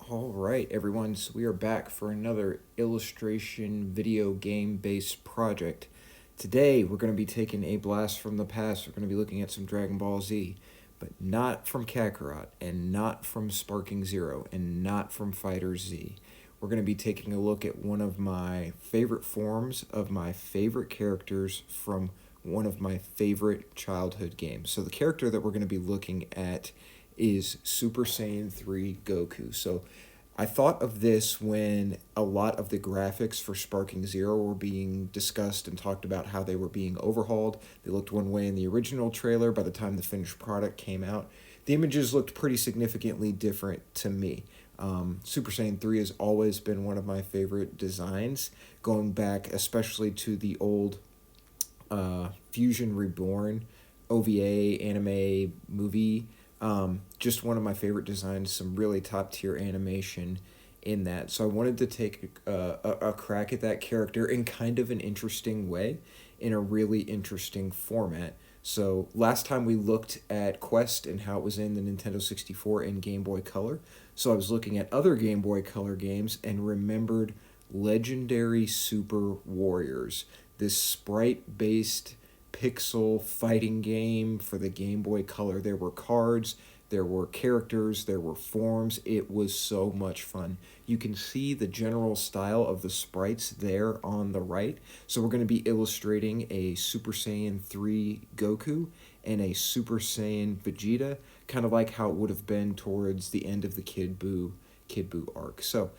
All right, everyone, so we are back for another illustration video game based project. Today, we're going to be taking a blast from the past. We're going to be looking at some Dragon Ball Z, but not from Kakarot, and not from Sparking Zero, and not from FighterZ. We're going to be taking a look at one of my favorite forms of my favorite characters from one of my favorite childhood games. So the character that we're going to be looking at is Super Saiyan 3 Goku. So I thought of this when a lot of the graphics for Sparking Zero were being discussed and talked about how they were being overhauled. They looked one way in the original trailer. By the time the finished product came out, the images looked pretty significantly different to me. Super Saiyan 3 has always been one of my favorite designs, going back especially to the old Fusion Reborn OVA anime movie. Just one of my favorite designs, some really top tier animation in that. So I wanted to take a crack at that character in kind of an interesting way, in a really interesting format. So last time we looked at Quest and how it was in the Nintendo 64 and Game Boy Color. So I was looking at other Game Boy Color games and remembered Legendary Super Warriors, this sprite-based pixel fighting game for the Game Boy Color. There were cards, there were characters, there were forms. It was so much fun. You can see the general style of the sprites there on the right. So we're going to be illustrating a Super Saiyan 3 Goku and a Super Saiyan Vegeta, kind of like how it would have been towards the end of the Kid Buu arc. So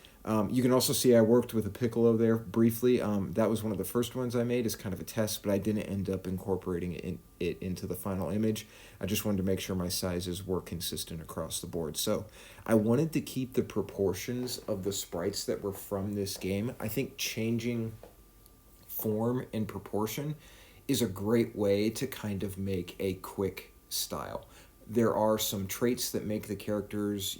you can also see I worked with a Piccolo there briefly. That was one of the first ones I made as kind of a test, but I didn't end up incorporating it into the final image. I just wanted to make sure my sizes were consistent across the board. So I wanted to keep the proportions of the sprites that were from this game. I think changing form and proportion is a great way to kind of make a quick style. There are some traits that make the characters,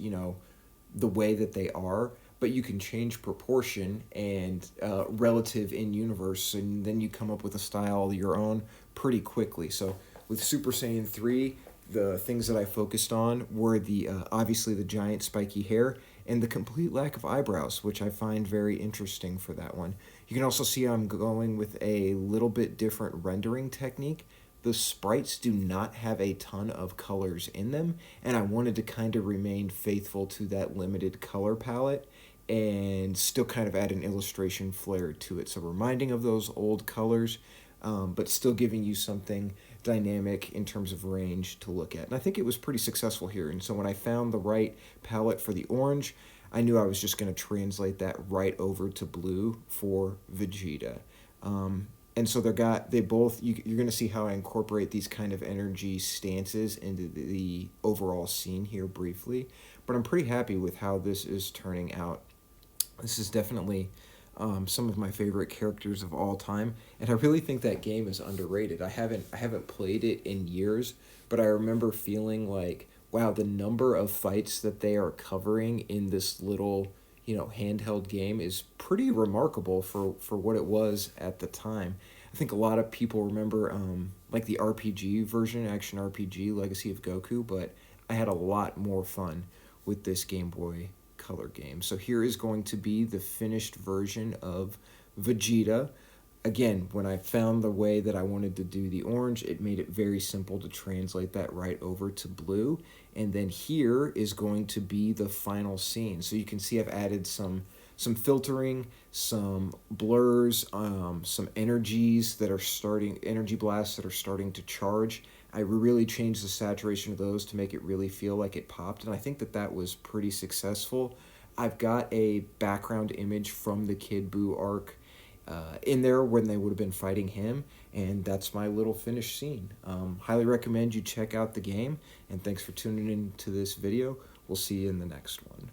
the way that they are, but you can change proportion and relative in universe, and then you come up with a style of your own pretty quickly. So with Super Saiyan 3, the things that I focused on were the obviously the giant spiky hair and the complete lack of eyebrows, which I find very interesting for that one. You can also see I'm going with a little bit different rendering technique. The sprites do not have a ton of colors in them, and I wanted to kind of remain faithful to that limited color palette and still kind of add an illustration flair to it. So reminding of those old colors, but still giving you something dynamic in terms of range to look at. And I think it was pretty successful here. And so when I found the right palette for the orange, I knew I was just going to translate that right over to blue for Vegeta. And so you're going to see how I incorporate these kind of energy stances into the overall scene here briefly. But I'm pretty happy with how this is turning out. This is definitely some of my favorite characters of all time, and I really think that game is underrated. I haven't played it in years, but I remember feeling like, wow, the number of fights that they are covering in this little handheld game is pretty remarkable for what it was at the time. I think a lot of people remember like the RPG version, Action RPG, Legacy of Goku, but I had a lot more fun with this Game Boy Color game. So here is going to be the finished version of Vegeta. Again, when I found the way that I wanted to do the orange, it made it very simple to translate that right over to blue. And then here is going to be the final scene. So you can see I've added some filtering, some blurs, some energy blasts that are starting to charge. I really changed the saturation of those to make it really feel like it popped, and I think that was pretty successful. I've got a background image from the Kid Buu arc in there when they would have been fighting him, and that's my little finished scene. Highly recommend you check out the game, and thanks for tuning in to this video. We'll see you in the next one.